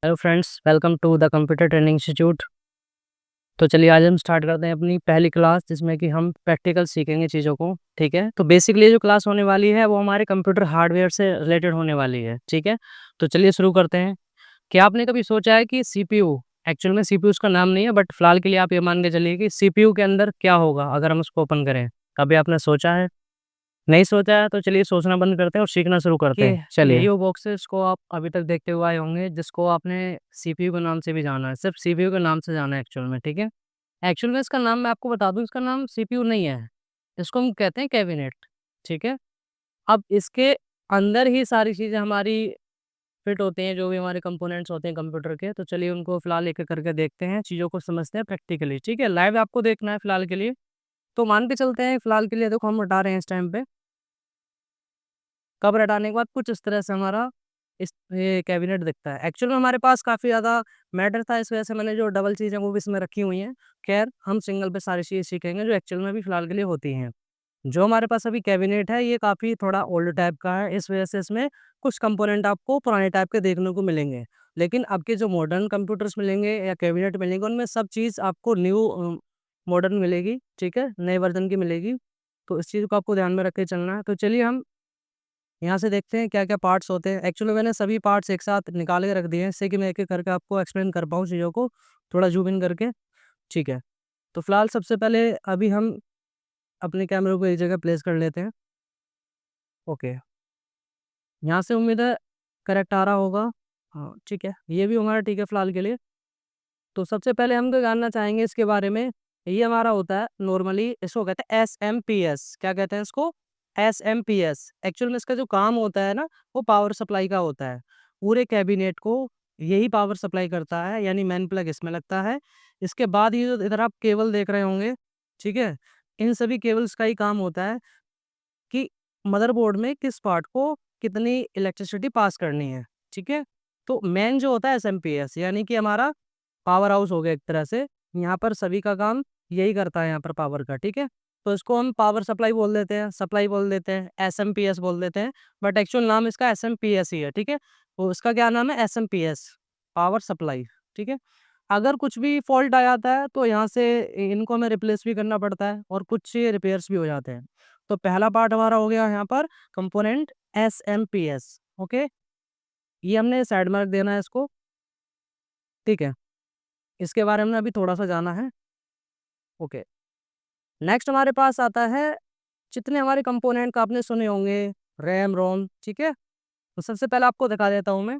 Hello friends, welcome to the computer training institute. तो चलिए आज हम स्टार्ट करते हैं अपनी पहली क्लास, जिसमें कि हम प्रैक्टिकल सीखेंगे चीज़ों को। ठीक है, तो बेसिकली जो क्लास होने वाली है वो हमारे कंप्यूटर हार्डवेयर से रिलेटेड होने वाली है। ठीक है, तो चलिए शुरू करते हैं। क्या आपने कभी सोचा है कि सीपीयू, एक्चुअल में सीपीयू उसका नाम नहीं है, बट फिलहाल के लिए आप ये मान के चलिए कि सीपीयू के अंदर क्या होगा अगर हम उसको ओपन करें? कभी आपने सोचा है? नहीं सोचा है तो चलिए सोचना बंद करते हैं और सीखना शुरू करते हैं। चलिए, यही वो बॉक्सेस को आप अभी तक देखते हुए आए होंगे, जिसको आपने सीपीयू के नाम से भी जाना है, सिर्फ सीपीयू के नाम से जाना है एक्चुअल में। ठीक है, एक्चुअल में इसका नाम मैं आपको बता दूं, इसका नाम सीपीयू नहीं है, इसको हम कहते हैं कैबिनेट। ठीक है, अब इसके अंदर ही सारी चीज़ें हमारी फिट होती हैं, जो भी हमारे कंपोनेंट्स होते हैं कंप्यूटर के। तो चलिए उनको फिलहाल एक एक करके देखते हैं, चीज़ों को समझते हैं प्रैक्टिकली। ठीक है, लाइव आपको देखना है फिलहाल के लिए, तो मान के चलते हैं फिलहाल के लिए देखो हम हटा रहे हैं इस टाइम पे। कवर हटाने के बाद कुछ इस तरह से हमारा इस ये कैबिनेट दिखता है। एक्चुअल में हमारे पास काफ़ी ज़्यादा मैटर था, इस वजह से मैंने जो डबल चीज़ें वो भी इसमें रखी हुई हैं। खैर, हम सिंगल पे सारी चीज़ें सीखेंगे जो एक्चुअल में भी फिलहाल के लिए होती हैं। जो हमारे पास अभी कैबिनेट है, ये काफ़ी थोड़ा ओल्ड टाइप का है, इस वजह से इसमें कुछ कंपोनेंट आपको पुराने टाइप के देखने को मिलेंगे। लेकिन अब के जो मॉडर्न कंप्यूटर्स मिलेंगे या कैबिनेट मिलेंगे, उनमें सब चीज़ आपको न्यू मॉडर्न मिलेगी। ठीक है, नए वर्जन की मिलेगी। तो इस चीज़ को आपको ध्यान में रख के चलना है। तो चलिए हम यहाँ से देखते हैं क्या-क्या पार्ट्स होते हैं। एक्चुअली मैंने सभी पार्ट्स एक साथ निकाल के रख दिए हैं, इससे कि मैं एक-एक करके आपको एक्सप्लेन कर पाऊँ चीज़ों को, थोड़ा ज़ूम इन करके। ठीक है, तो फिलहाल सबसे पहले अभी हम अपने कैमरे को एक जगह प्लेस कर लेते हैं। ओके, यहाँ से उम्मीद है करेक्ट आ रहा होगा। हाँ, ठीक है, ये भी हमारा ठीक है फिलहाल के लिए। तो सबसे पहले हम जो जानना चाहेंगे इसके बारे में, ये हमारा होता है नॉर्मली, इसको कहते हैं एसएमपीएस। क्या कहते हैं इसको? एसएमपीएस। एक्चुअल में इसका जो काम होता है ना, वो पावर सप्लाई का होता है। पूरे कैबिनेट को यही पावर सप्लाई करता है, यानी मेन प्लग इसमें लगता है। इसके बाद ये जो इधर आप केबल देख रहे होंगे, ठीक है? इन सभी केबल्स का ही काम होता है कि मदरबोर्ड में किस पार्ट को कितनी इलेक्ट्रिसिटी पास करनी है। ठीक है? तो मेन जो होता है एसएमपीएस, यानी कि हमारा पावर हाउस हो गया एक तरह से। यहाँ पर सभी का काम यही करता है यहाँ पर पावर का। ठीक है? तो इसको हम पावर सप्लाई बोल देते हैं, सप्लाई बोल देते हैं, एसएमपीएस बोल देते हैं, बट एक्चुअल नाम इसका एसएमपीएस ही है। ठीक है? तो इसका क्या नाम है? SMPS, power supply. ठीक है? अगर कुछ भी फॉल्ट आ जाता है तो यहाँ से इनको हमें रिप्लेस भी करना पड़ता है और कुछ रिपेयर्स भी हो जाते हैं। तो पहला पार्ट हमारा हो गया यहाँ पर कंपोनेंट एसएमपीएस। ओके, ये हमने साइड में रख देना है इसको। ठीक है, इसके बारे में अभी थोड़ा सा जाना है। ओके, नेक्स्ट हमारे पास आता है, जितने हमारे कंपोनेंट का आपने सुने होंगे, रैम रोम। ठीक है, तो सबसे पहले आपको दिखा देता हूँ मैं।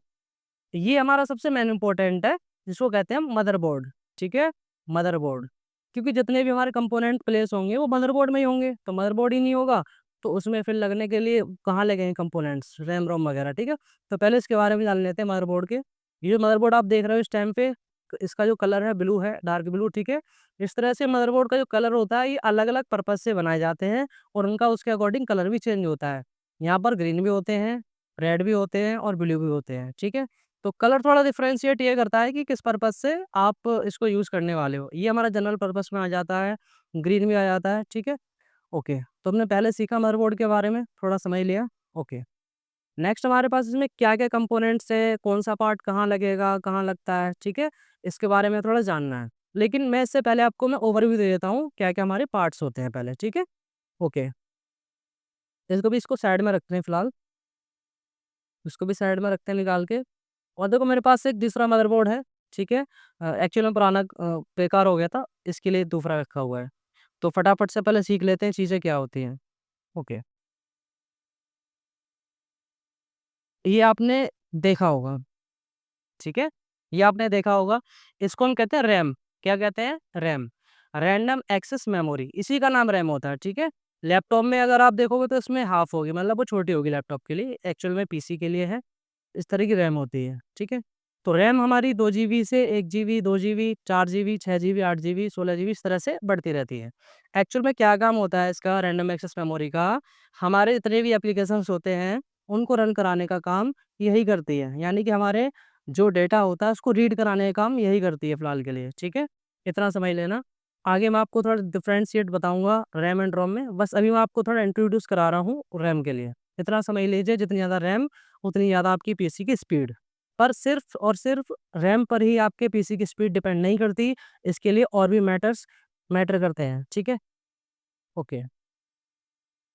ये हमारा सबसे मेन इंपॉर्टेंट है, जिसको कहते हैं मदरबोर्ड। ठीक है, मदरबोर्ड, क्योंकि जितने भी हमारे कंपोनेंट प्लेस होंगे वो मदरबोर्ड में ही होंगे। तो मदरबोर्ड ही नहीं होगा तो उसमें फिर लगने के लिए कहाँ लगेंगे कंपोनेंट्स, रैम रोम वगैरह। ठीक है, तो पहले इसके बारे में जान लेते हैं मदरबोर्ड के। ये जो मदरबोर्ड आप देख रहे हो इस टाइम पे, इसका जो कलर है ब्लू है, डार्क ब्लू। ठीक है, इस तरह से मदरबोर्ड का जो कलर होता है, ये अलग अलग पर्पज से बनाए जाते हैं और उनका उसके अकॉर्डिंग कलर भी चेंज होता है। यहाँ पर ग्रीन भी होते हैं, रेड भी होते हैं और ब्लू भी होते हैं। ठीक है, तो कलर थोड़ा डिफरेंशिएट ये करता है कि किस पर्पज़ से आप इसको यूज़ करने वाले हो। ये हमारा जनरल पर्पज़ में आ जाता है, ग्रीन भी आ जाता है। ठीक है? ओके, तो हमने पहले सीखा मदरबोर्ड के बारे में, थोड़ा समझ लिया। ओके, नेक्स्ट हमारे पास इसमें क्या-क्या कंपोनेंट्स है, कौन-सा पार्ट कहाँ लगेगा, कहाँ लगता है। ठीक है? इसके बारे में थोड़ा जानना है। लेकिन मैं इससे पहले आपको मैं ओवरव्यू दे देता हूँ, क्या-क्या हमारे पार्ट्स होते हैं पहले। ठीक है? ओके, इसको साइड में रखते हैं फिलहाल, इसको भी साइड में रखते हैं निकाल के। और देखो मेरे पास एक दूसरा मदरबोर्ड है। ठीक है? एक्चुअल में पुराना बेकार हो गया था, इसके लिए दूसरा रखा हुआ है। तो फटाफट से पहले सीख लेते हैं चीज़ें क्या होती हैं। ओके, ये आपने देखा होगा। ठीक है? ये आपने देखा होगा, इसको हम कहते हैं रैम। क्या कहते हैं? रैम, रैंडम एक्सेस मेमोरी, इसी का नाम रैम होता है। ठीक है? लैपटॉप में अगर आप देखोगे तो इसमें हाफ होगी, मतलब वो छोटी होगी लैपटॉप के लिए, एक्चुअल में पीसी के लिए है। इस तरह की रैम होती है। ठीक है? तो रैम हमारी 2 जीबी से 1 GB, 2 GB, 4 GB, 6 GB, 8 GB, 16 GB, इस तरह से बढ़ती रहती है। एक्चुअल में क्या काम होता है इसका, रैंडम एक्सेस मेमोरी का? हमारे जितने भी एप्लीकेशंस होते हैं, उनको रन कराने का काम यही करती है। यानी कि हमारे जो डेटा होता है उसको रीड कराने का काम यही करती है फिलहाल के लिए। ठीक है? इतना समझ लेना। आगे मैं आपको थोड़ा डिफरेंशिएट बताऊँगा रैम एंड रोम में। बस अभी मैं आपको थोड़ा इंट्रोड्यूस करा रहा हूँ रैम के लिए। इतना समझ लीजिए, जितनी ज़्यादा रैम उतनी ज़्यादा आपकी पीसी की स्पीड। पर सिर्फ़ और सिर्फ़ रैम पर ही आपके पीसी की स्पीड डिपेंड नहीं करती, इसके लिए और भी मैटर करते हैं, ठीक है? ओके।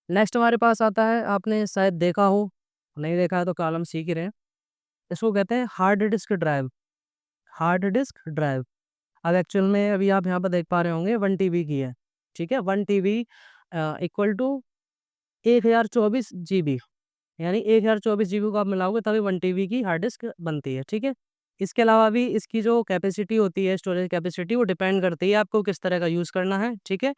नेक्स्ट हमारे पास आता है, आपने शायद देखा हो, नहीं देखा है तो कल हम सीख ही रहे हैं। इसको कहते हैं hard disk drive, hard disk drive. अब एक्चुअल में अभी आप यहाँ पर देख पा रहे होंगे 1 टीबी की है, ठीक है? 1 टीबी इक्वल टू 1024 जीबी, यानी 1024 जीबी को आप मिलाओगे तभी 1 टीबी की हार्ड डिस्क बनती है, ठीक है? इसके अलावा भी इसकी जो कैपेसिटी होती है, स्टोरेज कैपेसिटी, वो डिपेंड करती है आपको किस तरह का यूज़ करना है, ठीक है?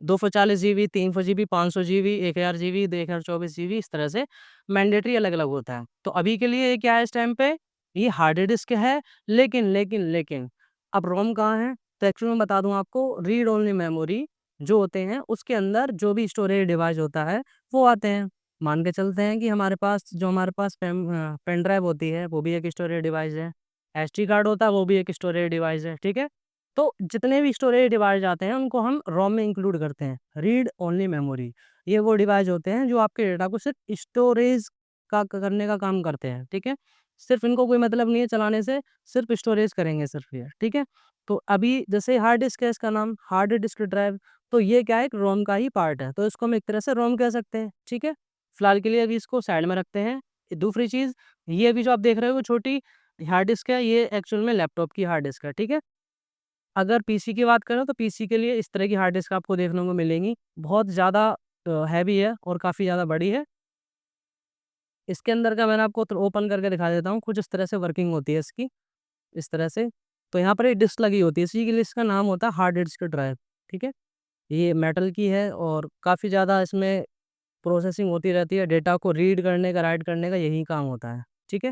240 GB, 300 GB, 500 GB, 1000 GB, 1024 GB, इस तरह से मैंडेटरी अलग-अलग होता है। तो अभी के लिए ये क्या है इस टाइम पे, ये हार्ड डिस्क है, लेकिन अब रोम कहाँ है? तो एक्चुअली मैं बता दूँ आपको, रीड ओनली मेमोरी जो होते हैं, उसके अंदर जो भी स्टोरेज डिवाइस होता है, वो आते हैं। मान के चलते हैं कि हमारे पास पेन ड्राइव होती है, वो भी एक स्टोरेज डिवाइस है। एसडी कार्ड होता है, वो भी एक स्टोरेज डिवाइस है, ठीक है? तो जितने भी स्टोरेज डिवाइस आते हैं उनको हम रोम में इंक्लूड करते हैं, रीड ओनली मेमोरी। ये वो डिवाइस होते हैं जो आपके डेटा को सिर्फ स्टोरेज का करने का काम करते हैं, ठीक है? सिर्फ इनको कोई मतलब नहीं है चलाने से, सिर्फ स्टोरेज करेंगे सिर्फ ये, ठीक है? तो अभी जैसे हार्ड डिस्क है, इसका नाम हार्ड डिस्क ड्राइव, तो ये क्या है, एक रोम का ही पार्ट है, तो इसको हम एक तरह से रोम कह सकते हैं, ठीक है? फिलहाल के लिए अभी इसको साइड में रखते हैं। दूसरी चीज़, ये अभी जो आप देख रहे हो वो छोटी हार्ड डिस्क है, ये एक्चुअल में लैपटॉप की हार्ड डिस्क है, ठीक है? अगर पीसी की बात करें तो पीसी के लिए इस तरह की हार्ड डिस्क आपको देखने को मिलेंगी। बहुत ज़्यादा हैवी है और काफ़ी ज़्यादा बड़ी है। इसके अंदर का मैंने आपको ओपन करके दिखा देता हूँ, कुछ इस तरह से वर्किंग होती है इसकी, इस तरह से। तो यहाँ पर एक डिस्क लगी होती है, इसी के लिए इसका नाम होता है हार्ड डिस्क ड्राइव, ठीक है? ये मेटल की है और काफ़ी ज़्यादा इसमें प्रोसेसिंग होती रहती है, डेटा को रीड करने का, राइट करने का यही काम होता है, ठीक है?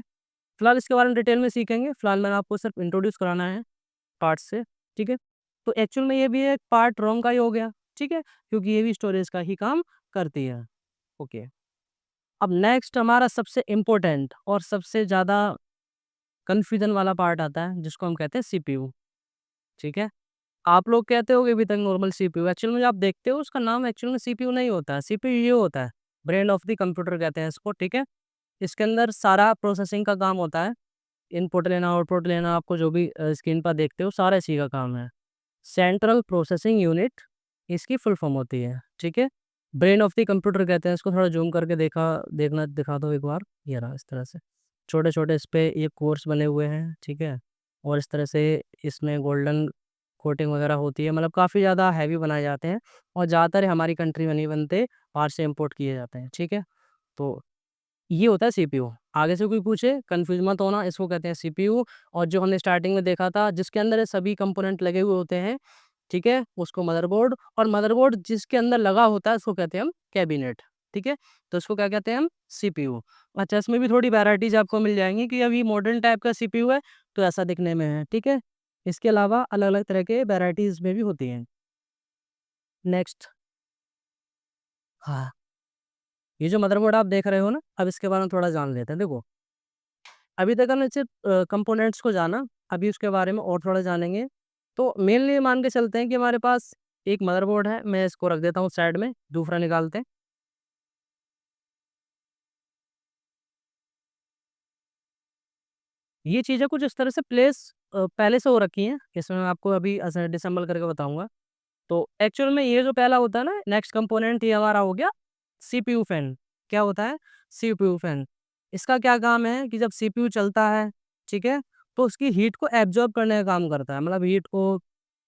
फिलहाल इसके बारे में डिटेल में सीखेंगे, फिलहाल मैंने आपको सिर्फ इंट्रोड्यूस कराना है पार्ट्स से, ठीक है? तो एक्चुअल में ये भी एक पार्ट रोम का ही हो गया, ठीक है? क्योंकि ये भी स्टोरेज का ही काम करती है। ओके। अब नेक्स्ट हमारा सबसे इम्पोर्टेंट और सबसे ज़्यादा कन्फ्यूज़न वाला पार्ट आता है, जिसको हम कहते हैं सीपीयू, ठीक है? आप लोग कहते होगे अभी तक नॉर्मल सीपीयू, एक्चुअल में जो आप देखते हो उसका नाम एक्चुअल में सीपीयू नहीं होता है, सीपीयू ये होता है, ब्रेन ऑफ द कंप्यूटर कहते हैं इसको, ठीक है? इसके अंदर सारा प्रोसेसिंग का काम होता है, इनपुट लेना, आउटपुट लेना, आपको जो भी स्क्रीन पर देखते हो सारा इसी का काम है। सेंट्रल प्रोसेसिंग यूनिट इसकी फुल फॉर्म होती है, ठीक है? ब्रेन ऑफ द कंप्यूटर कहते हैं इसको, थोड़ा ज़ूम करके दिखा दो एक बार, ये रहा इस तरह से। छोटे-छोटे इस पे ये कोर्स बने हुए हैं, ठीक है? और इस तरह से इसमें गोल्डन कोटिंग वगैरह होती है, मतलब काफ़ी ज़्यादा हैवी बनाए जाते हैं और ज़्यादातर हमारी कंट्री में नहीं बनते, बाहर से इम्पोर्ट किए जाते हैं, ठीक है? तो ये होता है सीपीयू। आगे से कोई पूछे कन्फ्यूज़ मत होना, इसको कहते हैं सीपीयू। और जो हमने स्टार्टिंग में देखा था जिसके अंदर ये सभी कंपोनेंट लगे हुए होते हैं, ठीक है? उसको मदरबोर्ड, और मदरबोर्ड जिसके अंदर लगा होता है उसको कहते हैं हम कैबिनेट, ठीक है? तो इसको क्या कहते हैं हम? सीपीयू। अच्छा, इसमें भी थोड़ी वैराइटीज़ आपको मिल जाएँगी कि अभी मॉडर्न टाइप का सीपीयू है तो ऐसा दिखने में है, ठीक है? इसके अलावा अलग-अलग तरह के वैराइटीज़ में भी होती हैं। नेक्स्ट, हाँ, ये जो मदरबोर्ड आप देख रहे हो ना, अब इसके बारे में थोड़ा जान लेते हैं। देखो, अभी तक हमने सिर्फ कंपोनेंट्स को जाना, अभी उसके बारे में और थोड़ा जानेंगे। तो मेनली मान के चलते हैं कि हमारे पास एक मदरबोर्ड है, मैं इसको रख देता हूँ साइड में, दूसरा निकालते हैं। ये चीज़ें कुछ इस तरह से पहले से हो रखी हैं, इसमें मैं आपको अभी डिसेंबल करके बताऊँगा। तो एक्चुअल में ये जो पहला होता है ना, नेक्स्ट कंपोनेंट, ये हमारा हो गया सीपीयू फैन। क्या होता है? CPU fan. इसका क्या काम है कि जब सीपीयू चलता है, ठीक है? तो उसकी हीट को एब्ज़ॉर्ब करने का काम करता है, मतलब हीट को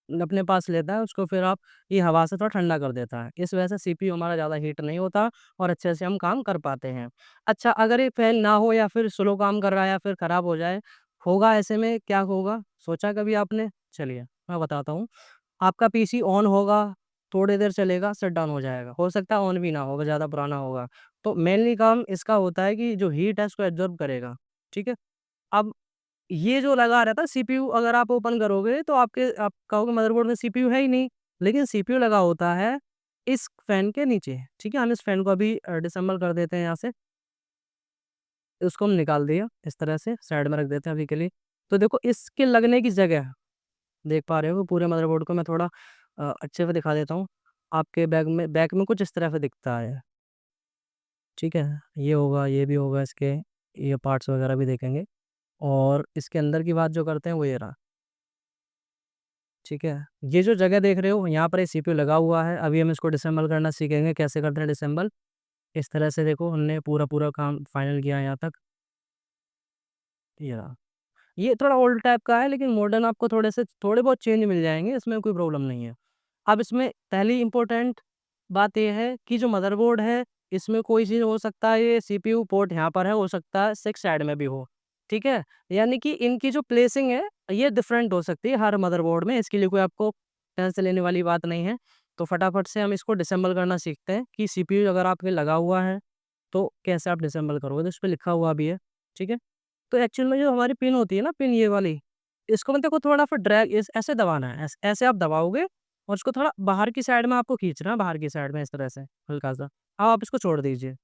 अपने पास लेता है, उसको फिर आप ये हवा से थोड़ा ठंडा कर देता है। इस वजह से सीपीयू हमारा ज़्यादा हीट नहीं होता और अच्छे से हम काम कर पाते हैं। अच्छा, अगर ये फ़ैन ना हो या फिर स्लो काम कर रहा है या फिर ख़राब हो जाए, होगा ऐसे में क्या होगा? सोचा कभी आपने? चलिए, मैं बताता हूँ। आपका पीसी ऑन होगा, थोड़ी देर चलेगा, शट डाउन हो जाएगा। हो सकता है ऑन भी ना हो, ज़्यादा पुराना होगा। तो मेनली काम इसका होता है कि जो हीट है, इसको एब्ज़ॉर्ब करेगा, ठीक है? अब ये जो लगा रहता है सीपीयू, अगर आप ओपन करोगे तो आप कहोगे मदरबोर्ड में सीपीयू है ही नहीं, लेकिन सीपीयू लगा होता है इस फैन के नीचे, ठीक है? हम इस फैन को अभी डिसेंबल कर देते हैं यहाँ से, इसको हम निकाल दिया, इस तरह से साइड में रख देते हैं अभी के लिए। तो देखो, इसके लगने की जगह देख पा रहे हो पूरे मदरबोर्ड को, मैं थोड़ा अच्छे से दिखा देता हूँ। आपके बैक में कुछ इस तरह से दिखता है, ठीक है? ये होगा, ये भी होगा इसके, ये पार्ट्स वगैरह भी देखेंगे। और इसके अंदर की बात जो करते हैं वो ये रहा, ठीक है। ये जो जगह देख रहे हो यहाँ पर ये सीपीयू लगा हुआ है। अभी हम इसको डिसेंबल करना सीखेंगे, कैसे करते हैं डिसेंबल। इस तरह से देखो हमने पूरा काम फाइनल किया यहाँ तक। ये रहा। ये थोड़ा ओल्ड टाइप का है, लेकिन मॉडर्न आपको थोड़े बहुत चेंज मिल जाएँगे, इसमें कोई प्रॉब्लम नहीं है। अब इसमें पहली इम्पोर्टेंट बात ये है कि जो मदरबोर्ड है, इसमें कोई चीज़ हो सकता है, ये सीपीयू पोर्ट यहाँ पर है, हो सकता है 6 साइड में भी हो, ठीक है? यानी कि इनकी जो प्लेसिंग है, ये डिफरेंट हो सकती है हर मदरबोर्ड में, इसके लिए कोई आपको टेंशन लेने वाली बात नहीं है। तो फटाफट से हम इसको डिसेंबल करना सीखते हैं कि सीपीयू अगर आपके लगा हुआ है, तो कैसे आप डिसेंबल करोगे, तो इसपे लिखा हुआ भी है, ठीक है? तो एक्चुअल में जो हमारी पिन होती है ना, पिन ये वाली, इसको मतलब को थोड़ा फिर ड्रैग ऐसे दबाना है, ऐसे आप दबाओगे और इसको थोड़ा बाहर की साइड में आपको खींचना है, बाहर की साइड में इस तरह से हल्का-सा। अब आप इसको छोड़ दीजिए,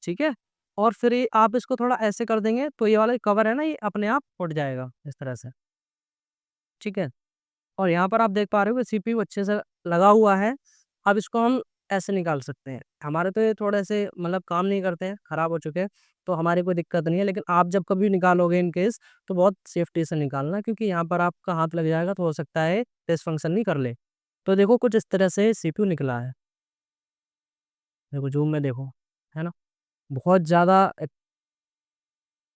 ठीक है? और फिर ये आप इसको थोड़ा ऐसे कर देंगे, तो ये वाला कवर है ना, ये अपने आप उठ जाएगा इस तरह से, ठीक है? और यहाँ पर आप देख पा रहे हो कि सीपीयू अच्छे से लगा हुआ है। अब इसको हम ऐसे निकाल सकते हैं। हमारे तो ये थोड़े से मतलब काम नहीं करते हैं, खराब हो चुके हैं, तो हमारी कोई दिक्कत नहीं है। लेकिन आप जब कभी निकालोगे इन केस, तो बहुत सेफ्टी से निकालना, क्योंकि यहाँ पर आपका हाथ लग जाएगा तो हो सकता है डिसफंक्शन नहीं कर ले। तो देखो कुछ इस तरह से सीपीयू निकला है। देखो ज़ूम में देखो, है ना? बहुत ज़्यादा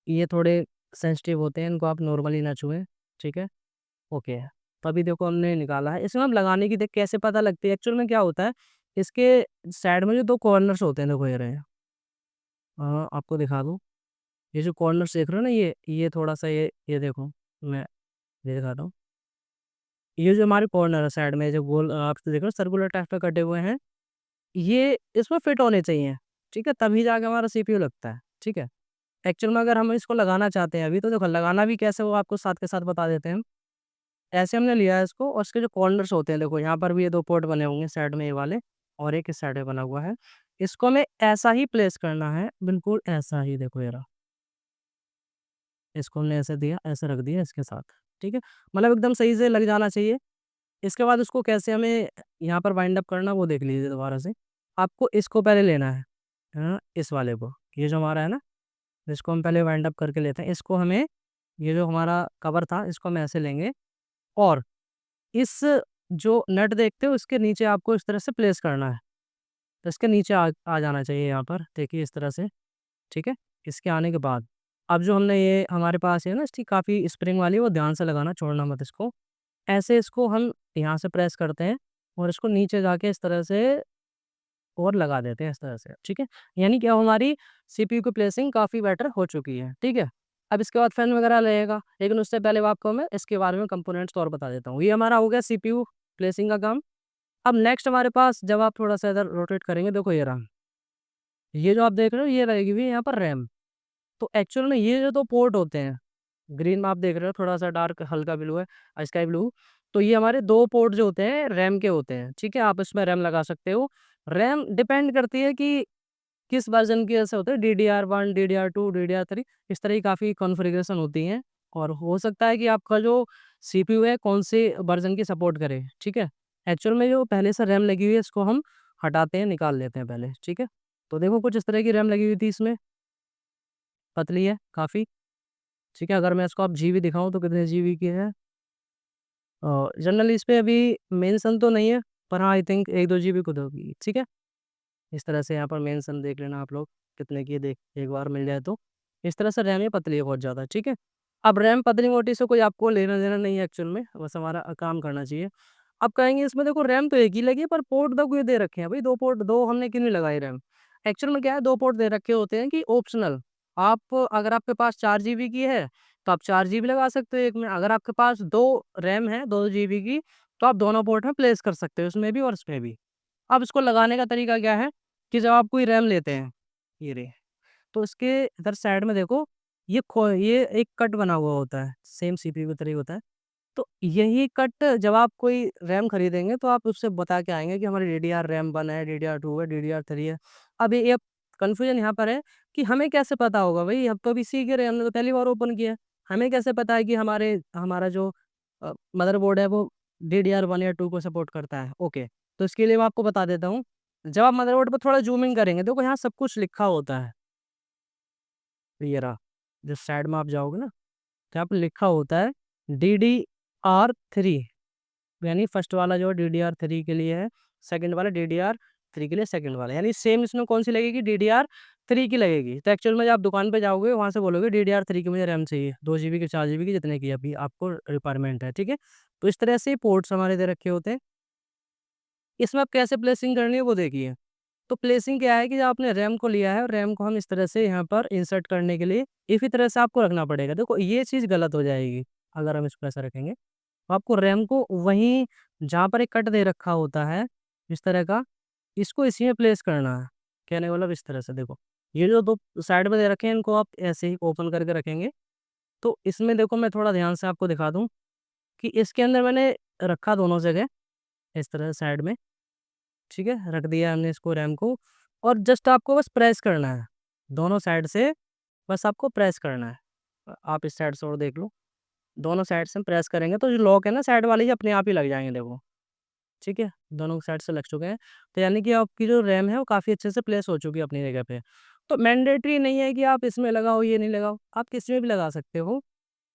ये थोड़े सेंसिटिव होते हैं, इनको आप नॉर्मली ना छुएँ, ठीक है? ओके है। तो अभी देखो हमने निकाला है। इसमें हम लगाने की देख कैसे पता लगती है, एक्चुअल में क्या होता है, इसके साइड में जो 2 कॉर्नर्स होते हैं, देखो ये रहे। आपको दिखा दूँ, ये जो कॉर्नर्स देख रहे हो ना, ये थोड़ा-सा ये देखो, मैं ये दिखाता हूँ। ये जो हमारे कॉर्नर है साइड में, जो गोल आप देख रहे हो सर्कुलर टाइप का कटे हुए हैं, ये इसमें फिट होने चाहिए, ठीक है? तभी जाके हमारा सीपीयू लगता है, ठीक है? एक्चुअल में अगर हम इसको लगाना चाहते हैं अभी, तो देखो लगाना भी कैसे वो आपको साथ के साथ बता देते हैं हम। ऐसे हमने लिया है इसको, और इसके जो कॉर्नर्स होते हैं, देखो यहाँ पर भी ये 2 पोर्ट बने होंगे साइड में, ये वाले, और एक इस साइड में बना हुआ है। इसको हमें ऐसा ही प्लेस करना है, बिल्कुल ऐसा ही, देखो ये रहा। इसको हमने ऐसे दिया, ऐसे रख दिया इसके साथ, ठीक है? मतलब एकदम सही से लग जाना चाहिए। इसके बाद उसको कैसे हमें यहाँ पर वाइंड अप करना है, वो देख लीजिए दोबारा से। आपको इसको पहले लेना है ना? इस वाले को, ये जो हमारा है ना, इसको हम पहले वाइंड अप करके लेते हैं। इसको हमें, ये जो हमारा कवर था, इसको हम ऐसे लेंगे, और इस जो नट देखते हो, इसके नीचे आपको इस तरह से प्लेस करना है। तो इसके नीचे आ जाना चाहिए यहाँ पर, देखिए इस तरह से, ठीक है? इसके आने के बाद, अब जो हमने ये हमारे पास है ना, इसकी काफ़ी स्प्रिंग वाली, वो ध्यान से लगाना, छोड़ना मत इसको। ऐसे इसको हम यहाँ से प्रेस करते हैं, और इसको नीचे जाके इस तरह से और लगा देते हैं इस तरह से, ठीक है? यानी कि अब हमारी सीपीयू की प्लेसिंग काफ़ी बेटर हो चुकी है, ठीक है? अब इसके बाद फैन वगैरह लगेगा, लेकिन उससे पहले आपको मैं इसके बारे में कंपोनेंट्स और बता देता हूँ। ये हमारा हो गया सीपीयू प्लेसिंग का काम। अब नेक्स्ट हमारे पास, जब आप थोड़ा-सा इधर रोटेट करेंगे, देखो ये रहा। ये जो आप देख रहे हो, ये रहेगी भी यहाँ पर रैम। तो एक्चुअल में ये जो 2 पोर्ट होते हैं, ग्रीन में आप देख रहे हो, थोड़ा-सा डार्क हल्का ब्लू है, स्काई ब्लू। तो ये हमारे 2 पोर्ट जो होते हैं, रैम के होते हैं, ठीक है? आप इसमें रैम लगा सकते हो। रैम डिपेंड करती है कि किस वर्ज़न की, ऐसे होते हैं DDR1, DDR2, DDR3, इस तरह की काफ़ी कॉन्फ़िगरेशन होती हैं, और हो सकता है कि आपका जो सीपीयू है, कौन-से वर्ज़न की सपोर्ट करे, ठीक है? एक्चुअल में जो पहले से रैम लगी हुई है, इसको हम हटाते हैं, निकाल लेते हैं पहले, ठीक है? तो देखो कुछ इस तरह की रैम लगी हुई थी इसमें, पतली है काफ़ी, ठीक है? अगर मैं इसको अब जीबी दिखाऊँ, तो कितने जीबी की है? जनरली इस पे अभी मेंशन तो नहीं है, पर हाँ, आई थिंक 1-2 जीबी कुछ होगी, ठीक है? इस तरह से यहाँ पर मेंशन देख लेना आप लोग, कितने की है, देख एक बार मिल जाए तो। इस तरह से रैम ये पतली है बहुत ज़्यादा, ठीक है? अब रैम पतली-मोटी से कोई आपको लेना-देना नहीं है एक्चुअल में, बस हमारा काम करना चाहिए। अब कहेंगे इसमें देखो रैम तो एक ही लगी है, पर पोर्ट देखो ये दे रखे हैं भई, 2 पोर्ट, 2 हमने क्यों नहीं लगाई रैम? एक्चुअल में क्या है, 2 पोर्ट दे रखे होते हैं कि ऑप्शनल, आप अगर आपके पास 4 जीबी की है, तो आप 4 जीबी लगा सकते हो एक में। अगर आपके पास 2 रैम है, 2 जीबी की, तो आप दोनों पोर्ट में प्लेस कर सकते हो, इसमें भी और इसमें भी। अब इसको लगाने का तरीका क्या है, कि जब आप कोई रैम लेते हैं, ये रही, तो इसके इधर साइड में देखो, ये एक कट बना हुआ होता है, सेम सीपीयू की तरह ही होता है। तो यही कट जब आप कोई रैम खरीदेंगे, तो आप उससे बता के आएँगे कि हमारी डीडीआर रैम 1 है, डीडीआर 2 है, डीडीआर 3 है। अब ये कन्फ्यूज़न यहाँ पर है कि हमें कैसे पता होगा भई, हम तो अभी सीख ही रहे हैं, हमने तो पहली बार ओपन किया है। हमें कैसे पता है कि हमारा जो मदरबोर्ड है, वो डीडीआर 1 या 2 को सपोर्ट करता है? ओके, तो इसके लिए मैं आपको बता देता हूँ। जब आप मदरबोर्ड पे थोड़ा ज़ूम इन करेंगे, देखो यहाँ सब कुछ लिखा होता है। तो ये रहा, जिस साइड में आप जाओगे ना, तो यहाँ पे लिखा होता है DDR3, यानी फर्स्ट वाला जो DDR3 के लिए है, सेकंड वाला DDR3 के लिए सेकंड वाला, यानी सेम इसमें कौन सी लगेगी, DDR3 की लगेगी। तो एक्चुअल में जब आप दुकान पे जाओगे वहाँ से बोलोगे DDR3 की मुझे रैम चाहिए, 2 GB की, 4 GB की, जितने की अभी आपको रिक्वायरमेंट है, ठीक है। तो इस तरह से पोर्ट्स हमारे दे रखे होते हैं। इसमें आप कैसे प्लेसिंग करनी है वो देखिए। तो प्लेसिंग क्या है कि जब आपने रैम को लिया है और रैम को हम इस तरह से यहाँ पर इंसर्ट करने के लिए इसी तरह से आपको रखना पड़ेगा। देखो ये चीज़ गलत हो जाएगी अगर हम इसको ऐसा रखेंगे। तो आपको रैम को वहीं जहाँ पर एक कट दे रखा होता है इस तरह का, इसको इसी में प्लेस करना है। कहने का मतलब इस तरह से देखो, ये जो 2 साइड में दे रखे हैं इनको आप ऐसे ही ओपन करके रखेंगे। तो इसमें देखो मैं थोड़ा ध्यान से आपको दिखा दूँ कि इसके अंदर मैंने रखा दोनों जगह इस तरह साइड में, ठीक है? रख दिया हमने इसको रैम को, और जस्ट आपको बस प्रेस करना है। दोनों साइड से बस आपको प्रेस करना है। आप इस साइड से और देख लो, दोनों साइड से प्रेस करेंगे तो जो लॉक है ना साइड वाले ये अपने आप ही लग जाएँगे देखो, ठीक है? दोनों साइड से लग चुके हैं। तो यानी कि आपकी जो रैम है वो काफ़ी अच्छे से प्लेस हो चुकी है अपनी जगह पे। तो मैंडेटरी नहीं है कि आप इसमें लगाओ, ये नहीं लगाओ, आप किसी में भी लगा सकते हो।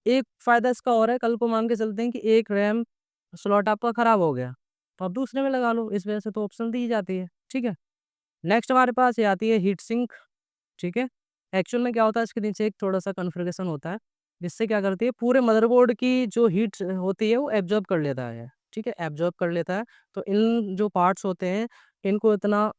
एक फ़ायदा इसका और है, कल को मान के चलते हैं कि एक रैम स्लॉट आपका ख़राब हो गया, तो आप दूसरे में लगा लो, इस वजह से तो ऑप्शन दी जाती है, ठीक है? नेक्स्ट हमारे पास ये आती है हीट सिंक, ठीक है? एक्चुअल में क्या होता है इसके नीचे एक थोड़ा-सा कॉन्फ़िगरेशन होता है, जिससे क्या करती है पूरे मदरबोर्ड की जो हीट होती है वो एब्ज़ॉर्ब कर लेता है, ठीक है? एब्ज़ॉर्ब कर लेता है, तो इन जो पार्ट्स होते हैं, इनको इतना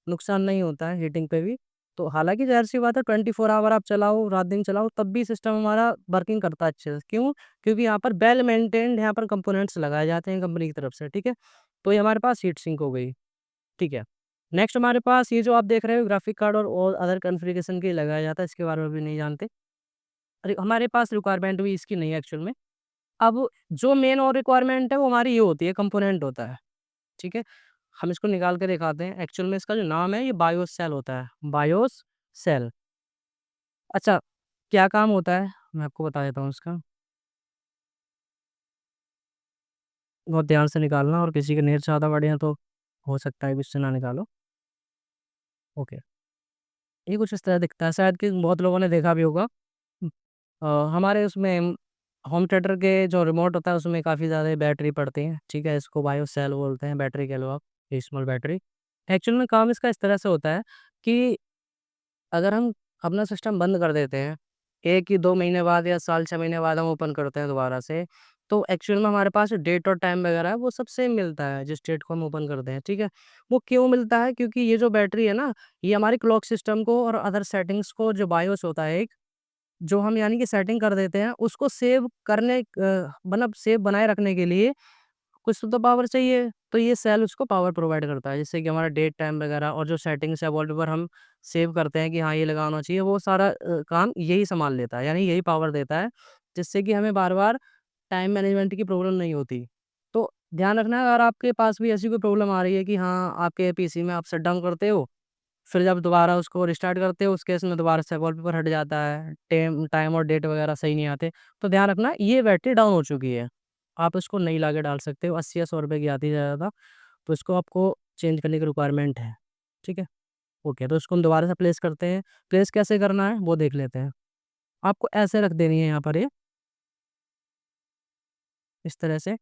नुकसान नहीं होता है हीटिंग पे भी। तो हालाँकि ज़ाहिर-सी बात है 24 आवर आप चलाओ, रात-दिन चलाओ तब भी सिस्टम हमारा वर्किंग करता है अच्छे से। क्यों? क्योंकि यहाँ पर वेल मेंटेन्ड यहाँ पर कंपोनेंट्स लगाए जाते हैं कंपनी की तरफ से, ठीक है? तो ये हमारे पास हीट सिंक हो गई, ठीक है। नेक्स्ट हमारे पास ये जो आप देख रहे हो ग्राफिक कार्ड और अदर कॉन्फ़िगरेशन के लिए लगाया जाता है, इसके बारे में भी नहीं जानते। अरे हमारे पास रिक्वायरमेंट भी इसकी नहीं है एक्चुअल में। अब जो मेन और रिक्वायरमेंट है वो हमारी ये होती है, कंपोनेंट होता है, ठीक है? हम इसको निकाल के दिखाते हैं। एक्चुअल में इसका जो नाम है ये बायोस सेल होता है, बायोस सेल। अच्छा, क्या काम होता है? मैं आपको बता देता हूँ इसका। बहुत ध्यान से निकालना, और किसी के नेट ज़्यादा बढ़िया तो हो सकता है कि इससे ना निकालो। ओके, ये कुछ इस तरह दिखता है, शायद कि बहुत लोगों ने देखा भी होगा। हुँ। हमारे उसमें होम थिएटर के जो रिमोट होता है उसमें काफ़ी ज़्यादा बैटरी पड़ती है, ठीक है? इसको बायो सेल बोलते हैं, बैटरी कह लो आप, स्मॉल बैटरी। एक्चुअल में काम इसका इस तरह से होता है कि अगर हम अपना सिस्टम बंद कर देते हैं, 1 ही 2 महीने बाद या साल 6 महीने बाद हम ओपन करते हैं दोबारा से, तो एक्चुअल में हमारे पास डेट और टाइम वगैरह है वो सब सेम मिलता है जिस डेट को हम ओपन करते हैं, ठीक है? वो क्यों मिलता है? क्योंकि ये जो बैटरी है ना, ये हमारी क्लॉक सिस्टम को और अदर सेटिंग्स को, जो बायोस होता है एक, जो हम यानी कि सेटिंग कर देते हैं, उसको सेव करने मतलब सेव बनाए रखने के लिए कुछ तो पावर चाहिए, तो ये सेल उसको पावर प्रोवाइड करता है, जिससे कि हमारा डेट टाइम वगैरह और जो सेटिंग्स है वॉलपेपर हम सेव करते हैं कि हाँ, ये लगाना चाहिए, वो सारा काम यही सँभाल लेता है, यानी यही पावर देता है, जिससे कि हमें बार-बार टाइम मैनेजमेंट की प्रॉब्लम नहीं होती। तो ध्यान रखना अगर आपके पास भी ऐसी कोई प्रॉब्लम आ रही है कि हाँ, आपके पीसी में आप शट डाउन करते हो, फिर जब दोबारा उसको रिस्टार्ट करते हो, उस केस में दोबारा से वॉलपेपर हट जाता है, टेम टाइम और डेट वगैरह सही नहीं आते, तो ध्यान रखना ये बैटरी डाउन हो चुकी है। आप इसको नई लाके डाल सकते हो, 80 या 100 रुपए की आती है ज़्यादा, तो इसको आपको चेंज करने की रिक्वायरमेंट है, ठीक है? ओके, तो इसको हम दोबारा से प्लेस करते हैं। प्लेस कैसे करना है वो देख लेते हैं। आपको ऐसे रख देनी है यहाँ पर ये, इस तरह से,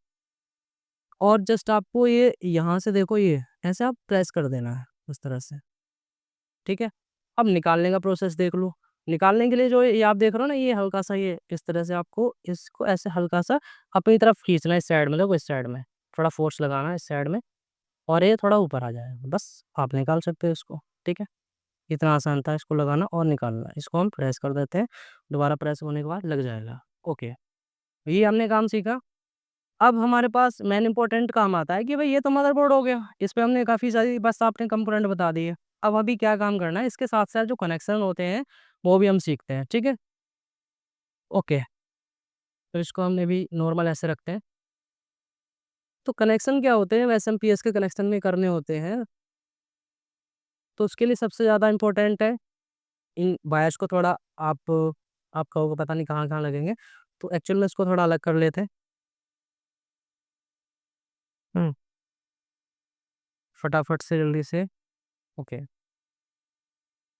और जस्ट आपको ये यहाँ से देखो ये, ऐसे आप प्रेस कर देना है, उस तरह से, ठीक है? अब निकालने का प्रोसेस देख लो। निकालने के लिए जो ये आप देख रहे हो ना, ये हल्का-सा ये इस तरह से आपको इसको ऐसे हल्का-सा अपनी तरफ खींचना है इस साइड में, देखो इस साइड में, थोड़ा फ़ोर्स लगाना है इस साइड में, और ये थोड़ा ऊपर आ जाएगा, बस आप निकाल सकते हो इसको, ठीक है? इतना आसान था इसको लगाना और निकालना। इसको हम प्रेस कर देते हैं, दोबारा प्रेस होने के बाद लग जाएगा। ओके, ये हमने काम सीखा। अब हमारे पास मेन इम्पोर्टेंट काम आता है कि भई ये तो मदरबोर्ड हो गया, इस पे हमने काफ़ी सारी बस आपने कंपोनेंट बता दिए। अब अभी क्या काम करना है, इसके साथ-साथ जो कनेक्शन होते हैं, वो भी हम सीखते हैं, ठीक है? ओके, तो इसको हमने भी नॉर्मल ऐसे रखते हैं। तो कनेक्शन क्या होते हैं, एसएमपीएस के कनेक्शन में करने होते हैं, तो उसके लिए सबसे ज़्यादा इम्पोर्टेंट है इन वायर्स को थोड़ा आप कहोगे पता नहीं कहाँ-कहाँ लगेंगे, तो एक्चुअल में इसको थोड़ा अलग कर लेते हैं। हुँ, फटाफट से जल्दी से, ओके।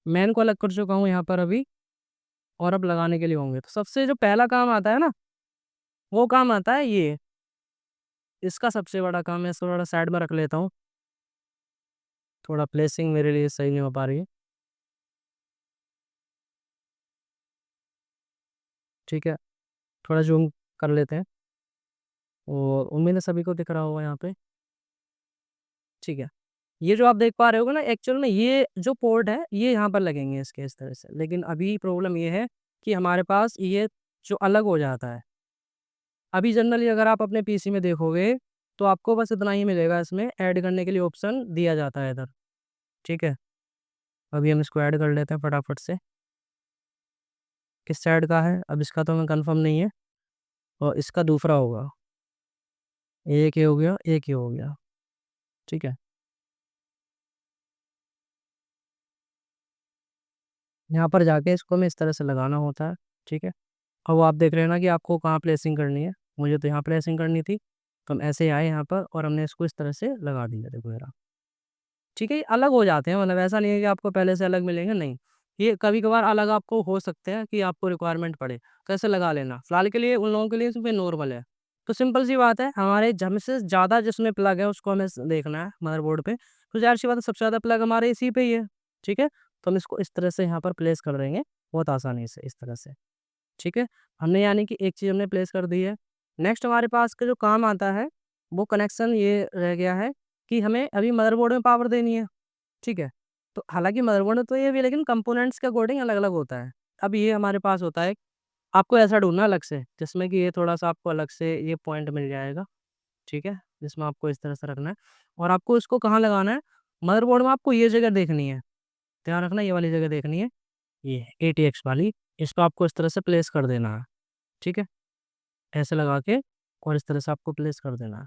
मैं इनको अलग कर चुका हूँ यहाँ पर अभी, और अब लगाने के लिए होंगे। तो सबसे जो पहला काम आता है ना, वो काम आता है ये, इसका सबसे बड़ा काम है, इसको थोड़ा साइड में रख लेता हूँ। थोड़ा प्लेसिंग मेरे लिए सही नहीं हो पा रही है। ठीक है, थोड़ा ज़ूम कर लेते हैं और उम्मीद है सभी को दिख रहा होगा यहाँ पे। ठीक है। ये जो आप देख पा रहे होगे ना, एक्चुअल में ये जो पोर्ट है, ये यहाँ पर लगेंगे इसके इस तरह से। लेकिन अभी प्रॉब्लम ये है कि हमारे पास ये जो अलग हो जाता है। अभी जनरली अगर आप अपने पीसी में देखोगे, तो आपको बस इतना ही मिलेगा, इसमें ऐड करने के लिए ऑप्शन दिया जाता है इधर। ठीक है? अभी हम इसको ऐड कर लेते हैं फटाफट से। किस साइड का है? अब इसका तो हमें कन्फर्म नहीं है और इसका दूसरा होगा। एक ये हो गया, एक ये हो गया। ठीक है? यहाँ पर जाके इसको हमें इस तरह से लगाना होता है। ठीक है? और वो आप देख रहे हैं ना कि आपको कहाँ प्लेसिंग करनी है। मुझे तो यहाँ प्लेसिंग करनी थी। तो हम ऐसे आए यहाँ पर और हमने इसको इस तरह से लगा दिया, देखो ज़रा। ठीक है? ये अलग हो जाते हैं, मतलब ऐसा नहीं है कि आपको पहले से अलग मिलेंगे, नहीं। ये कभी-कभार अलग आपको हो सकते हैं कि आपको रिक्वायरमेंट पड़े, तो ऐसे लगा लेना। फिलहाल के लिए उन लोगों के लिए सिर्फ़ ये नॉर्मल है। तो सिंपल सी बात है, हमारे जम से ज़्यादा जिसमें प्लग है उसको हमें स देखना है मदरबोर्ड पे। तो ज़ाहिर-सी बात है सबसे ज़्यादा प्लग हमारे इसी पे ही है। ठीक है? तो हम इसको इस तरह से यहाँ पर प्लेस कर देंगे, बहुत आसानी से इस तरह से। ठीक है? हमने यानी कि एक चीज़ हमने प्लेस कर दी है। नेक्स्ट हमारे पास का जो काम आता है, वो कनेक्शन ये रह गया है कि हमें अभी मदरबोर्ड में पावर देनी है। ठीक है? तो हालाँकि मदरबोर्ड में तो ये भी है, लेकिन कंपोनेंट्स के अकॉर्डिंग अलग-अलग होता है। अब ये हमारे पास होता है, आपको ऐसा ढूँढना है अलग से, जिसमें कि ये थोड़ा-सा आपको अलग से ये पॉइंट मिल जाएगा। ठीक है? जिसमें आपको इस तरह से रखना है और आपको इसको कहाँ लगाना है, मदरबोर्ड में आपको ये जगह देखनी है। ध्यान रखना, ये वाली जगह देखनी है, ये एटीएक्स वाली। इसको आपको इस तरह से प्लेस कर देना है। ठीक है? ऐसे लगा के और इस तरह से आपको प्लेस कर देना है।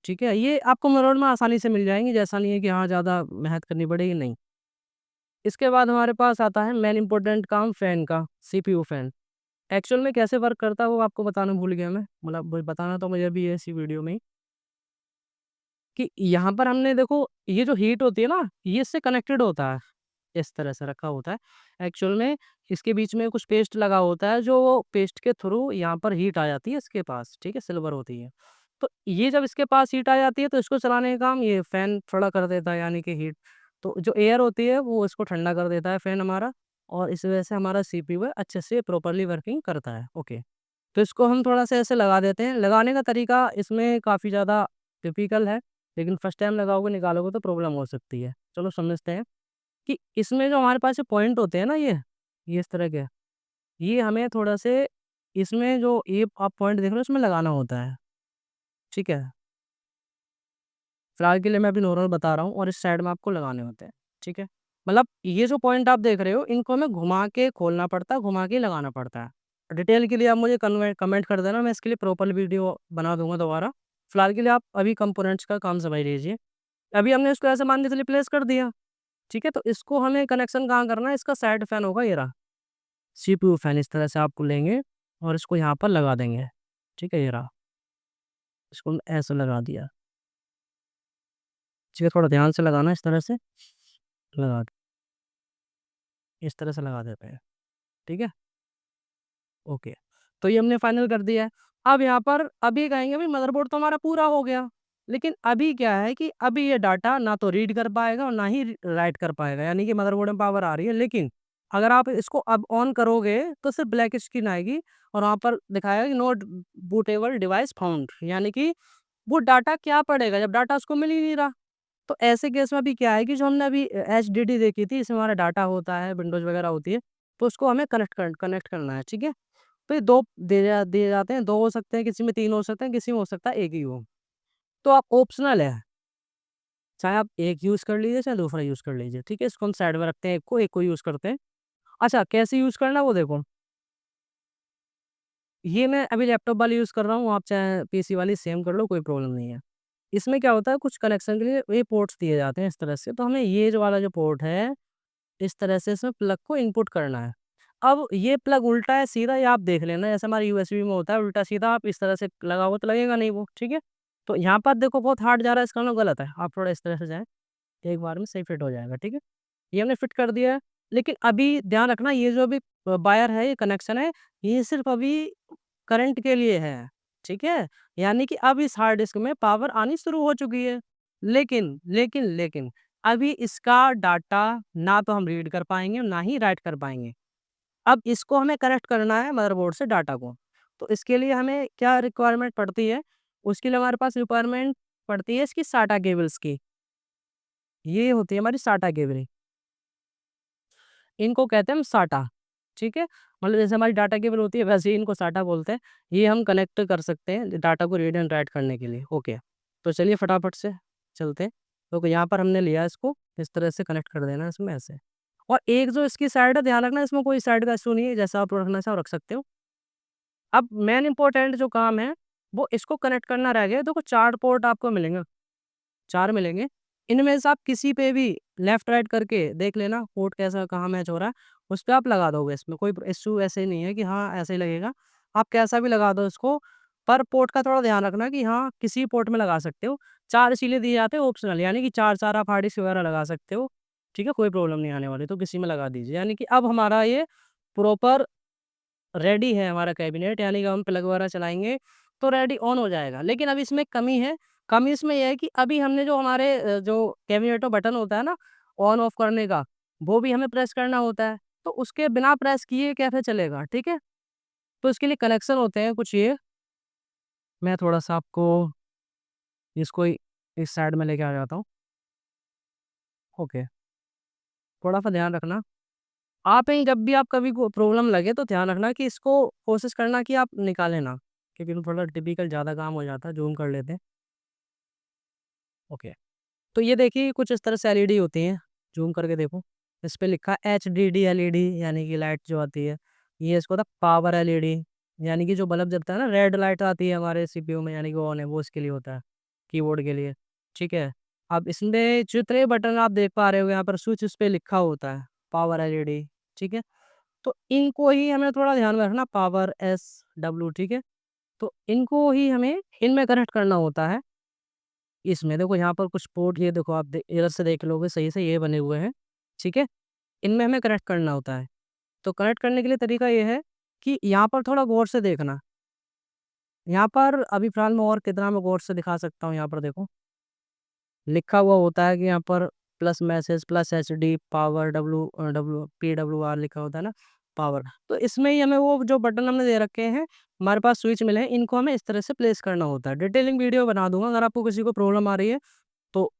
ठीक है? ये आपको मरोड़ में आसानी से मिल जाएँगी, जैसा नहीं है कि हाँ, ज़्यादा मेहनत करनी पड़ेगी, नहीं। इसके बाद हमारे पास आता है मेन इम्पोर्टेंट काम फ़ैन का, सीपीयू फ़ैन। एक्चुअल में कैसे वर्क करता है वो आपको बताना भूल गया मैं, मतलब वो बताना तो मुझे भी है इसी वीडियो में ही, कि यहाँ पर हमने देखो ये जो हीट होती है ना, ये इससे कनेक्टेड होता है। इस तरह से रखा होता है। एक्चुअल में इसके बीच में कुछ पेस्ट लगा होता है, जो पेस्ट के थ्रू यहाँ पर हीट आ जाती है इसके पास, ठीक है? सिल्वर होती है। तो ये जब इसके पास हीट आ जाती है, तो इसको चलाने का काम ये फ़ैन थोड़ा कर देता है, यानी कि हीट। तो जो एयर होती है वो इसको ठंडा कर देता है फ़ैन हमारा, और इस वजह से हमारा सीपीयू है अच्छे से प्रॉपर्ली वर्किंग करता है। ओके। तो इसको हम थोड़ा-सा ऐसे लगा देते हैं। लगाने का तरीका इसमें काफ़ी ज़्यादा टिपिकल है, लेकिन फर्स्ट टाइम लगाओगे, निकालोगे तो प्रॉब्लम हो सकती है। चलो समझते हैं। कि इसमें जो हमारे पास ये पॉइंट होते हैं ना, ये इस तरह के, ये हमें थोड़ा से इसमें जो ये आप पॉइंट देख रहे हो इसमें लगाना होता है। ठीक है? फिलहाल के लिए मैं अभी नॉर्मल बता रहा हूँ और इस साइड में आपको लगाने होते हैं। ठीक है? मतलब ये जो पॉइंट आप देख रहे हो, इनको हमें घुमा के खोलना पड़ता है, घुमा के लगाना पड़ता है। डिटेल के लिए आप मुझे कमेंट कर देना, मैं इसके लिए प्रॉपर वीडियो बना दूँगा दोबारा। फिलहाल के लिए आप अभी कंपोनेंट्स का काम समझ लीजिए। अभी हमने इसको ऐसे मान के चलिए प्लेस कर दिया। ठीक है? तो इसको हमें कनेक्शन कहाँ करना है, इसका साइड फैन होगा ये रहा। सीपीयू फैन इस तरह से आपको लेंगे और इसको यहाँ पर लगा देंगे। ठीक है? ये रहा। इसको ऐसे लगा दिया। ठीक है? थोड़ा ध्यान से लगाना, इस तरह से लगा के, इस तरह से लगा देते हैं। ठीक है? ओके। तो ये हमने फाइनल कर दिया है। अब यहाँ पर अभी कहेंगे भाई मदरबोर्ड तो हमारा पूरा हो गया। लेकिन अभी क्या है कि अभी ये डाटा ना तो रीड कर पाएगा और ना ही राइट कर पाएगा। यानी कि मदरबोर्ड में पावर आ रही है, लेकिन अगर आप इसको अब ऑन करोगे तो सिर्फ़ ब्लैक स्क्रीन आएगी और वहाँ पर दिखाएगा कि नोट बूटेबल डिवाइस फाउंड, यानी कि वो डाटा क्या पढ़ेगा जब डाटा उसको मिल ही नहीं रहा। तो ऐसे केस में अभी क्या है कि जो हमने अभी एचडीडी देखी थी, इसमें हमारा डाटा होता है, विंडोज़ वगैरह होती है, तो उसको हमें कनेक्ट करना है, ठीक है? तो ये 2 दिए जाते हैं, 2 हो सकते हैं, किसी में 3 हो सकते हैं, किसी में हो सकता है 1 ही हो। तो आप ऑप्शनल है, चाहे आप 1 यूज़ कर लीजिए, चाहे दूसरा यूज़ कर लीजिए, ठीक है? इसको हम साइड में रखते हैं, एक को यूज़ करते हैं। अच्छा, कैसे यूज़ करना है वो देखो, ये मैं अभी लैपटॉप वाली यूज़ कर रहा हूँ, आप चाहे पीसी वाली सेम कर लो, कोई प्रॉब्लम नहीं है। इसमें क्या होता है, कुछ कनेक्शन के लिए ये पोर्ट्स दिए जाते हैं इस तरह से, तो हमें ये जो वाला जो पोर्ट है, इस तरह से इसमें प्लग को इनपुट करना है। अब ये प्लग उल्टा है सीधा, ये आप देख लेना, जैसे हमारे यूएसबी में होता है उल्टा-सीधा, आप इस तरह से लगाओगे तो लगेगा नहीं वो, ठीक है? तो यहाँ पर देखो बहुत हार्ड जा रहा है, इसका मतलब गलत है। आप थोड़ा इस तरह से जाएँ, एक बार में सही फिट हो जाएगा, ठीक है? ये हमने फिट कर दिया है। लेकिन अभी ध्यान रखना, ये जो अभी वायर है, ये कनेक्शन है, ये सिर्फ़ अभी करंट के लिए है, ठीक है? यानी कि अब इस हार्ड डिस्क में पावर आनी शुरू हो चुकी है। लेकिन अभी इसका डाटा ना तो हम रीड कर पाएँगे, ना ही राइट कर पाएँगे। अब इसको हमें कनेक्ट करना है मदरबोर्ड से डाटा को। तो इसके लिए हमें क्या रिक्वायरमेंट पड़ती है? उसके लिए हमारे पास रिक्वायरमेंट पड़ती है इसकी साटा केबल्स की। ये होती है हमारी साटा केबल। इनको कहते हैं हम साटा, ठीक है? मतलब जैसे हमारी डाटा केबल होती है, वैसे ही इनको साटा बोलते हैं। ये हम कनेक्ट कर सकते हैं डाटा को रीड एंड राइट करने के लिए, ओके। तो चलिए फटाफट से चलते हैं। तो यहाँ पर हमने लिया इसको, इस तरह से कनेक्ट कर देना है इसमें ऐसे। और एक जो इसकी साइड है, ध्यान रखना इसमें कोई साइड का इश्यू नहीं है, जैसा आप रखना चाहो रख सकते हो। अब मेन इम्पोर्टेंट जो काम है, वो इसको कनेक्ट करना रह गया। देखो 4 पोर्ट आपको मिलेंगे, 4 मिलेंगे। इनमें से आप किसी पे भी लेफ्ट राइट करके देख लेना पोर्ट कैसा कहाँ मैच हो रहा है, उस पे आप लगा दोगे। इसमें कोई इश्यू ऐसे नहीं है कि हाँ, ऐसे ही लगेगा। आप कैसा भी लगा दो इसको, पर पोर्ट का थोड़ा ध्यान रखना कि हाँ, किसी पोर्ट में लगा सकते हो। 4 इसीलिए दिए जाते हैं ऑप्शनल, यानी कि 4-4 आप हार्ड डिस्क वगैरह लगा सकते हो, ठीक है? कोई प्रॉब्लम नहीं आने वाली, तो किसी में लगा दीजिए। यानी कि अब हमारा ये प्रॉपर रेडी है हमारा कैबिनेट, यानी कि हम प्लग वगैरह चलाएँगे तो रेडी ऑन हो जाएगा। लेकिन अब इसमें कमी है, कमी इसमें ये है कि अभी हमने जो हमारे जो कैबिनेट का बटन होता है ना ऑन ऑफ करने का, वो भी हमें प्रेस करना होता है। तो उसके बिना प्रेस किए कैसे चलेगा, ठीक है? तो इसके लिए कनेक्शन होते हैं कुछ ये, मैं थोड़ा-सा आपको इसको इस साइड में लेके आ जाता हूँ। ओके, थोड़ा-सा ध्यान रखना। आप ही जब भी आप कभी को प्रॉब्लम लगे तो ध्यान रखना कि इसको कोशिश करना कि आप निकालें ना, क्योंकि वो थोड़ा टिपिकल ज़्यादा काम हो जाता है, ज़ूम कर लेते हैं। ओके। तो ये देखिए कुछ इस तरह से एलईडी होती हैं, ज़ूम करके देखो। इस पे लिखा है एचडीडी एलईडी, यानी कि लाइट जो आती है। ये इसको होता है पावर एलईडी, यानी कि जो बल्ब जलता है ना, रेड लाइट आती है हमारे सीपीयू में, यानी कि ऑन है, वो इसके लिए होता है, कीबोर्ड के लिए, ठीक है। अब इसमें जितने बटन आप देख पा रहे हो यहाँ पर स्विच इस पे लिखा होता है, पावर एलईडी, ठीक है। तो इनको ही हमें थोड़ा ध्यान में रखना, पावर एस डब्ल्यू, ठीक है। तो इनको ही हमें इनमें कनेक्ट करना होता है। इसमें देखो यहाँ पर कुछ पोर्ट, ये देखो आप इधर से देख लोगे सही से, ये बने हुए हैं, ठीक है? इनमें हमें कनेक्ट करना होता है। तो कनेक्ट करने के लिए तरीका ये है कि यहाँ पर थोड़ा गौर से देखना। यहाँ पर अभी फ़िलहाल मैं और कितना मैं गौर से दिखा सकता हूँ, यहाँ पर देखो। लिखा हुआ होता है कि यहाँ पर plus message, plus HD, power, PWR लिखा होता है ना, पावर। तो इसमें ही हमें वो जो बटन हमने दे रखे हैं, हमारे पास स्विच मिले हैं, इनको हमें इस तरह से प्लेस करना होता है। डिटेलिंग वीडियो बना दूँगा, अगर आपको किसी को प्रॉब्लम आ रही है, तो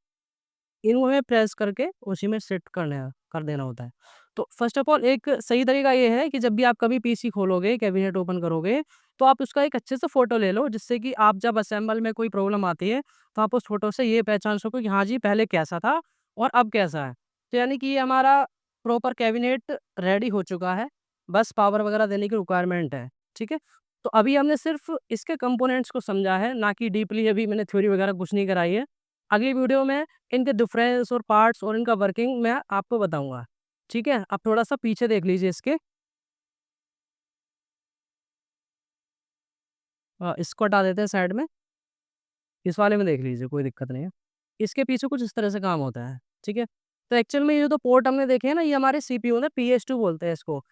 इनको हमें प्रेस करके उसी में सेट कर देना होता है। तो फर्स्ट ऑफ ऑल एक सही तरीका ये है कि जब भी आप कभी पीसी खोलोगे, कैबिनेट ओपन करोगे, तो आप उसका एक अच्छे से फ़ोटो ले लो, जिससे कि आप जब असेंबल में कोई प्रॉब्लम आती है, तो आप उस फ़ोटो से ये पहचान सको कि हाँ जी, पहले कैसा था और अब कैसा है। तो यानी कि ये हमारा प्रॉपर कैबिनेट रेडी हो चुका है, बस पावर वगैरह देने की रिक्वायरमेंट है, ठीक है? तो अभी हमने सिर्फ़ इसके कंपोनेंट्स को समझा है, ना कि डीपली अभी मैंने थ्योरी वगैरह कुछ नहीं कराई है। अगली वीडियो में इनके डिफरेंस और पार्ट्स और इनका वर्किंग मैं आपको बताऊँगा। ठीक है? आप थोड़ा-सा पीछे देख लीजिए इसके। इसको हटा देते हैं साइड में, इस वाले में देख लीजिए, कोई दिक्कत नहीं है। इसके पीछे कुछ इस तरह से काम होता है, ठीक है? तो एक्चुअल में ये जो पोर्ट हमने देखे हैं ना, ये हमारे सीपीयू ना पीएस2 बोलते हैं इसको।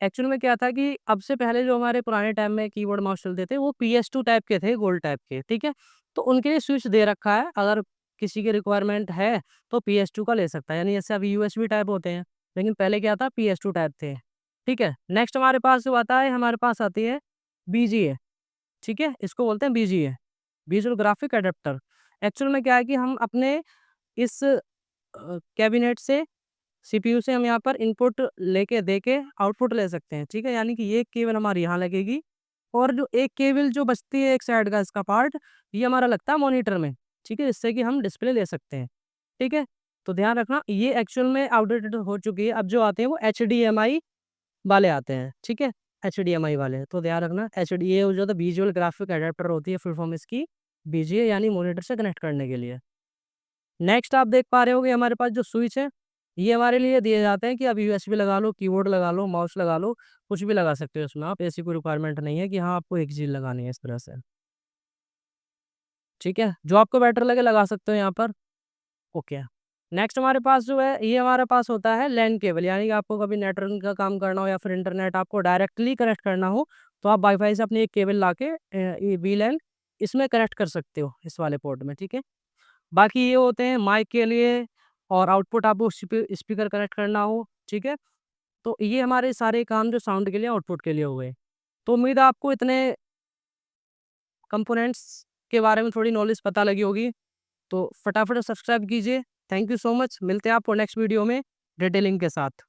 एक्चुअल में क्या था कि अब से पहले जो हमारे पुराने टाइम में कीबोर्ड माउस चलते थे, वो पीएस2 टाइप के थे, गोल टाइप के, ठीक है? तो उनके लिए स्विच दे रखा है, अगर किसी की रिक्वायरमेंट है, तो पीएस2 का ले सकता है। यानी जैसे अभी यूएसबी टाइप होते हैं, लेकिन पहले क्या था पीएस2 टाइप थे, ठीक है? नेक्स्ट हमारे पास जो आता है, हमारे पास आती है बीजीए, ठीक है? इसको बोलते हैं VGA, visual graphic adapter. Actual में क्या है कि हम अपने इस कैबिनेट से सीपीयू से हम यहाँ पर इनपुट लेके देके आउटपुट ले सकते हैं, ठीक है? यानी कि ये केबल हमारी यहाँ लगेगी और जो एक केबल जो बचती है एक साइड का इसका पार्ट, ये हमारा लगता है मॉनिटर में, ठीक है? जिससे कि हम डिस्प्ले ले सकते हैं, ठीक है? तो ध्यान रखना ये एक्चुअल में आउटडेटेड हो चुकी है, अब जो आते हैं वो एचडीएमआई वाले आते हैं, ठीक है? एचडीएमआई वाले, तो ध्यान रखना एचडी ये जो है विजुअल ग्राफिक एडाप्टर होती है फुल फॉर्म इसकी, बीजीए यानी मॉनिटर से कनेक्ट करने के लिए। नेक्स्ट आप देख पा रहे होगे हमारे पास जो स्विच है, ये हमारे लिए दिए जाते हैं कि आप यूएसबी लगा लो, कीबोर्ड लगा लो, माउस लगा लो, कुछ भी लगा सकते हो उसमें आप, ऐसी कोई रिक्वायरमेंट नहीं है कि हाँ, आपको एक चीज़ लगानी है इस तरह से, ठीक है? जो आपको बेटर लगे लगा सकते हो यहाँ पर, ओके। नेक्स्ट हमारे पास जो है, ये हमारे पास होता है लैन केबल, यानी कि आपको कभी नेटवर्क का काम करना हो या फिर इंटरनेट आपको डायरेक्टली कनेक्ट करना हो, तो आप वाईफाई से अपनी एक केबल लाके ये वीलैन इसमें कनेक्ट कर सकते हो, इस वाले पोर्ट में, ठीक है। बाकी ये होते हैं माइक के लिए, और आउटपुट आपको स्पीकर कनेक्ट करना हो, ठीक है। तो ये हमारे सारे काम जो साउंड के लिए, आउटपुट के लिए हुए। तो उम्मीद है आपको इतने कंपोनेंट्स के बारे में थोड़ी नॉलेज पता लगी होगी। तो फटाफट सब्सक्राइब कीजिए। Thank you so much. मिलते हैं आपको नेक्स्ट वीडियो में डिटेलिंग के साथ।